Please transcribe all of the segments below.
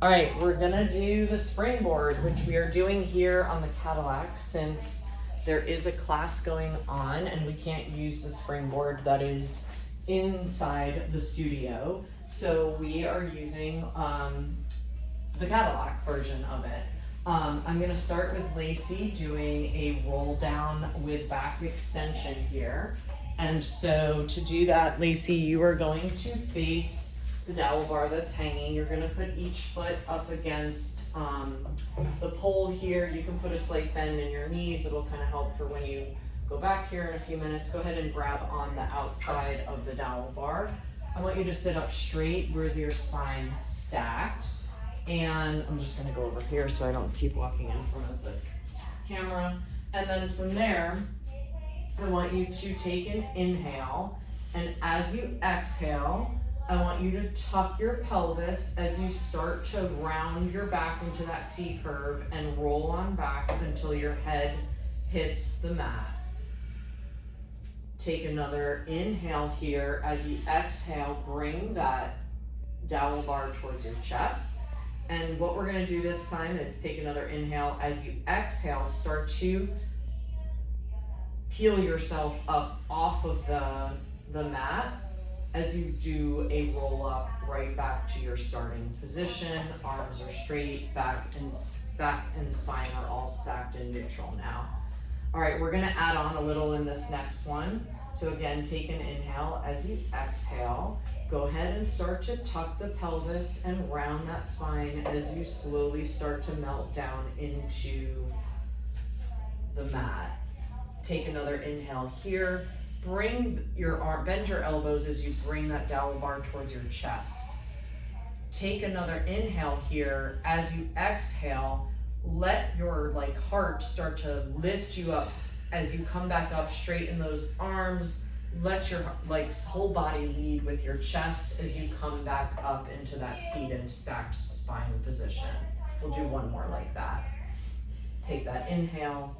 All right, we're gonna do the springboard, which we are doing here on the Cadillac since there is a class going on and we can't use the springboard that is inside the studio. So we are using the Cadillac version of it. I'm gonna start with Lacey doing a roll down with back extension here. And so to do that, Lacey, you are going to face the dowel bar that's hanging. You're gonna put each foot up against the pole here. You can put a slight bend in your knees. It'll kind of help for when you go back here in a few minutes. Go ahead and grab on the outside of the dowel bar. I want you to sit up straight with your spine stacked. And I'm just gonna go over here so I don't keep walking in front of the camera. And then from there, I want you to take an inhale. And as you exhale, I want you to tuck your pelvis as you start to round your back into that C curve and roll on back until your head hits the mat. Take another inhale here. As you exhale, bring that dowel bar towards your chest. And what we're gonna do this time is take another inhale. As you exhale, start to peel yourself up off of the mat as you do a roll up right back to your starting position. Arms are straight, back and spine are all stacked in neutral now. All right, we're gonna add on a little in this next one. So again, take an inhale. As you exhale, go ahead and start to tuck the pelvis and round that spine as you slowly start to melt down into the mat. Take another inhale here. Bring your arm, bend your elbows as you bring that dowel bar towards your chest. Take another inhale here. As you exhale, let your heart start to lift you up as you come back up, straighten those arms. Let your whole body lead with your chest as you come back up into that seated stacked spine position. We'll do one more like that. Take that inhale.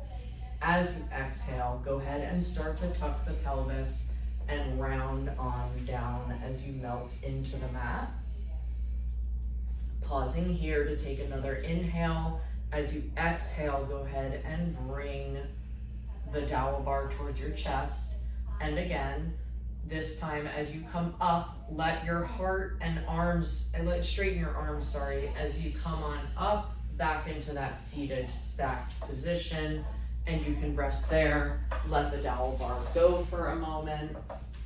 As you exhale, go ahead and start to tuck the pelvis and round on down as you melt into the mat. Pausing here to take another inhale. As you exhale, go ahead and bring the dowel bar towards your chest. And again, this time as you come up, let your heart and arms, straighten your arms, as you come on up back into that seated stacked position. And you can rest there, let the dowel bar go for a moment,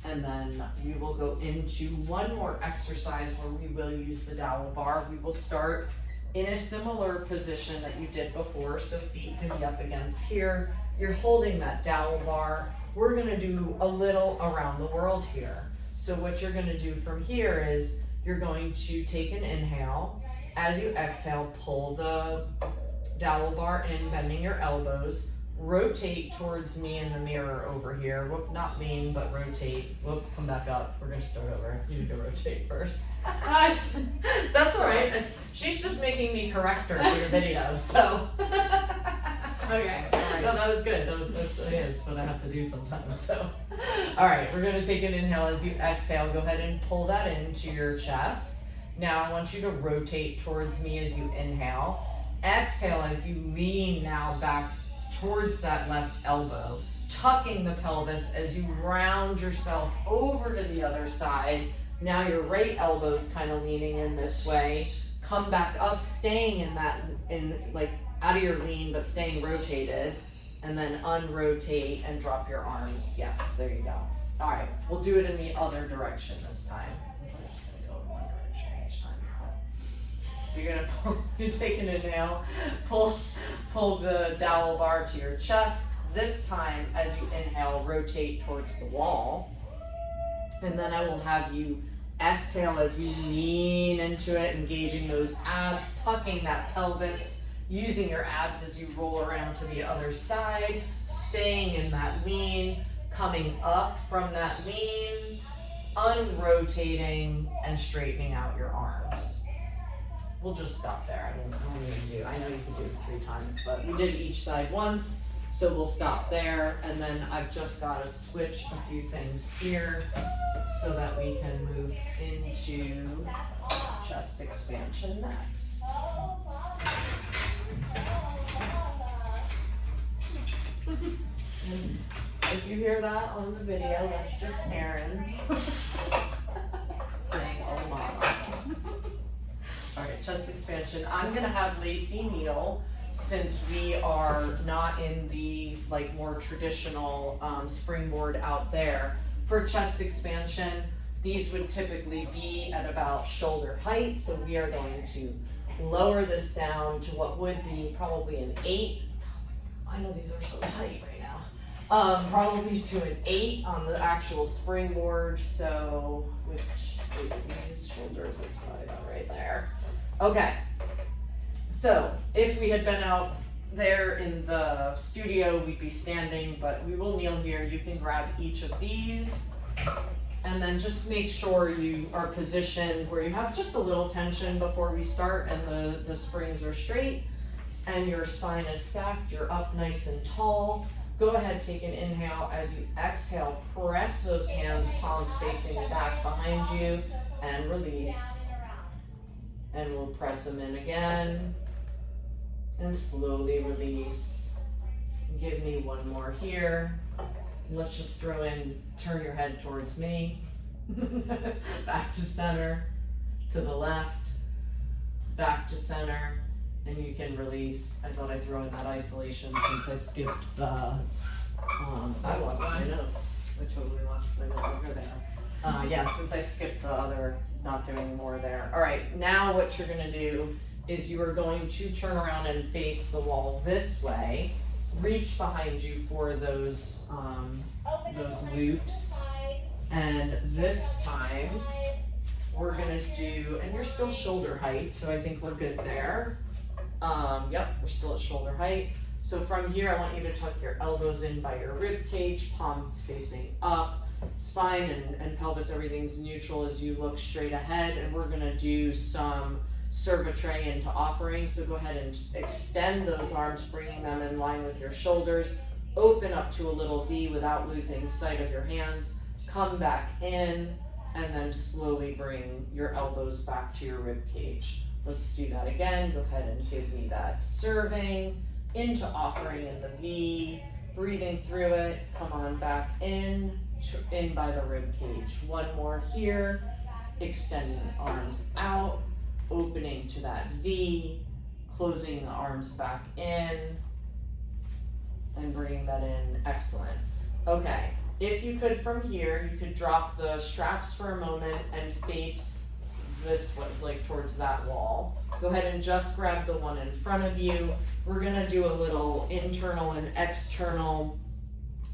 and then we will go into one more exercise where we will use the dowel bar. We will start in a similar position that you did before, so feet can be up against here. You're holding that dowel bar. We're gonna do a little around the world here. So what you're gonna do from here is you're going to take an inhale. As you exhale, pull the dowel bar in, bending your elbows. Rotate towards me in the mirror over here. Whoop, not lean, but rotate. Whoop, come back up. We're gonna start over. You need to rotate first. That's all right. She's just making me correct her for your video, so. Okay. Right. No, that was good. That's what I have to do sometimes, so. All right, we're gonna take an inhale. As you exhale, go ahead and pull that into your chest. Now I want you to rotate towards me as you inhale. Exhale as you lean now back towards that left elbow, tucking the pelvis as you round yourself over to the other side. Now your right elbow's kind of leaning in this way. Come back up, staying out of your lean, but staying rotated, and then unrotate and drop your arms. Yes, there you go. All right, we'll do it in the other direction this time. I'm just gonna go in one direction each time. You take an inhale, pull the dowel bar to your chest. This time, as you inhale, rotate towards the wall. And then I will have you exhale as you lean into it, engaging those abs, tucking that pelvis, using your abs as you roll around to the other side, staying in that lean, coming up from that lean, unrotating and straightening out your arms. We'll just stop there. I know you can do it 3 times, but we did each side once, so we'll stop there. And then I've just got to switch a few things here so that we can move into chest expansion next. And if you hear that on the video, that's just Erin saying, oh mama. All right, chest expansion. I'm gonna have Lacey kneel since we are not in the like more traditional springboard out there. For chest expansion, these would typically be at about shoulder height, so we are going to lower this down to what would be probably an 8. I know these are so tight right now. Probably to an 8 on the actual springboard, so with Lacey's shoulders is probably about right there. Okay, so if we had been out there in the studio, we'd be standing, but we will kneel here. You can grab each of these and then just make sure you are positioned where you have just a little tension before we start and the springs are straight and your spine is stacked, you're up nice and tall. Go ahead, take an inhale. As you exhale, press those hands, palms facing back behind you, and release. And we'll press them in again and slowly release. Give me one more here. Let's just throw in, turn your head towards me. Back to center, to the left, back to center, and you can release. I thought I'd throw in that isolation since I skipped the, I lost my notes. I totally lost my notes over there. Yeah, since I skipped the other, not doing more there. All right, now what you're gonna do is you are going to turn around and face the wall this way. Reach behind you for those loops. And this time, we're gonna do, and you're still shoulder height, so I think we're good there. Yep, we're still at shoulder height. So from here, I want you to tuck your elbows in by your rib cage, palms facing up. Spine and pelvis, everything's neutral as you look straight ahead, and we're gonna do some cervitre into offering. So go ahead and extend those arms, bringing them in line with your shoulders. Open up to a little V without losing sight of your hands. Come back in, and then slowly bring your elbows back to your rib cage. Let's do that again. Go ahead and give me that serving into offering in the V. Breathing through it. Come on back in by the rib cage. One more here. Extending the arms out, opening to that V, closing the arms back in, and bringing that in. Excellent. Okay, if you could from here, you could drop the straps for a moment and face this way, like towards that wall. Go ahead and just grab the one in front of you. We're gonna do a little internal and external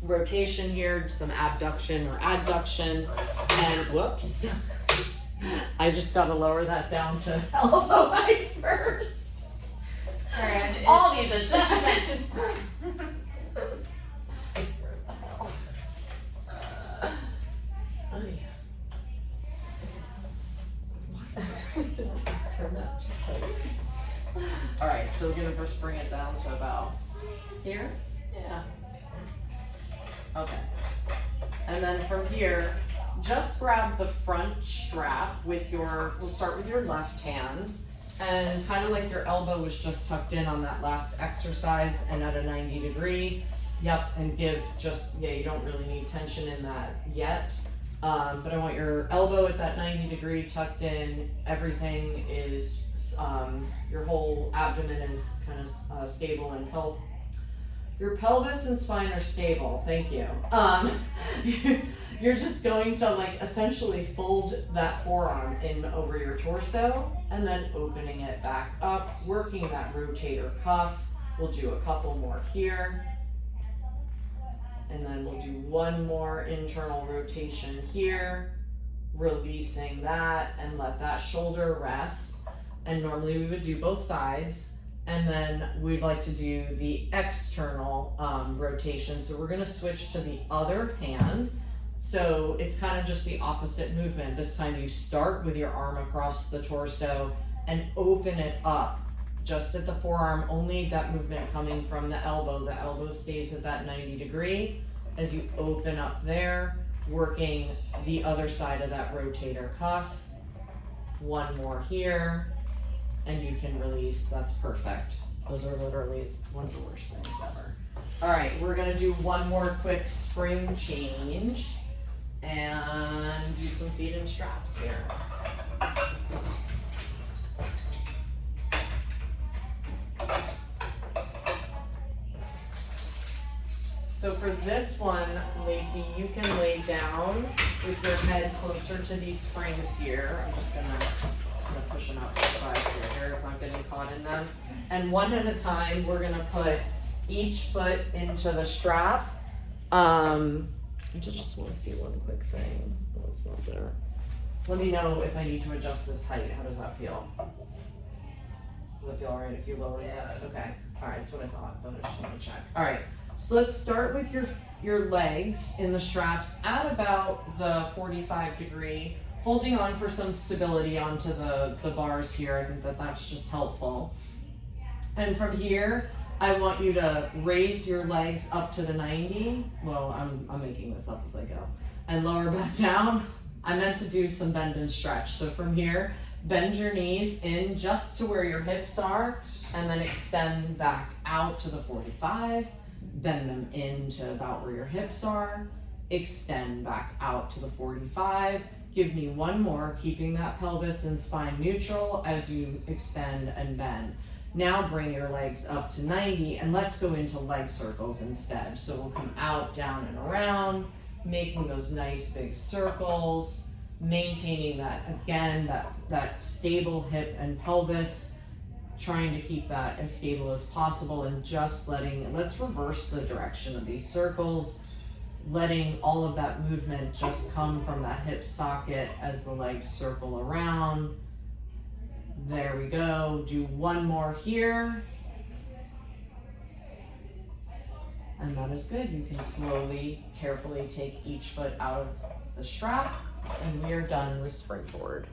rotation here, some abduction or adduction, and whoops. I just gotta lower that down to elbow height first. And all these adjustments. Turn that. All right, so we're gonna just bring it down to about here. Yeah. Okay. And then from here, just grab the front strap with we'll start with your left hand, and kind of like your elbow was just tucked in on that last exercise and at a 90 degree. Yep, and give just, yeah, you don't really need tension in that yet. But I want your elbow at that 90 degree tucked in. Everything is, your whole abdomen is kind of stable, and your pelvis and spine are stable. Thank you. You're just going to like essentially fold that forearm in over your torso and then opening it back up, working that rotator cuff. We'll do a couple more here. And then we'll do one more internal rotation here, releasing that and let that shoulder rest. And normally we would do both sides. And then we'd like to do the external rotation. So we're gonna switch to the other hand. So it's kind of just the opposite movement. This time you start with your arm across the torso and open it up just at the forearm, only that movement coming from the elbow. The elbow stays at that 90 degree as you open up there, working the other side of that rotator cuff. One more here. and you can release. That's perfect. Those are literally one of the worst things ever. All right, we're gonna do one more quick spring change and do some feet and straps here. So for this one, Lacey, you can lay down with your head closer to these springs here. I'm just gonna push them out to the side here. Hair is not getting caught in them. And one at a time, we're gonna put each foot into the strap. I just want to see one quick thing. Oh, it's not there. Let me know if I need to adjust this height. How does that feel? Does it feel alright if you lower that? Okay. Alright, that's what I thought, but I just want to check. Alright. So let's start with your legs in the straps at about the 45 degree, holding on for some stability onto the bars here. I think that's just helpful. And from here, I want you to raise your legs up to the 90. Well, I'm making this up as I go. And lower back down. I meant to do some bend and stretch. So from here, bend your knees in just to where your hips are, and then extend back out to the 45. Bend them in to about where your hips are, extend back out to the 45. Give me one more, keeping that pelvis and spine neutral as you extend and bend. Now bring your legs up to 90 and let's go into leg circles instead. So we'll come out, down, and around, making those nice big circles, maintaining that, again, that stable hip and pelvis, trying to keep that as stable as possible, and just let's reverse the direction of these circles, letting all of that movement just come from that hip socket as the legs circle around. There we go. Do one more here. And that is good. You can slowly, carefully take each foot out of the strap, and we are done with Springboard.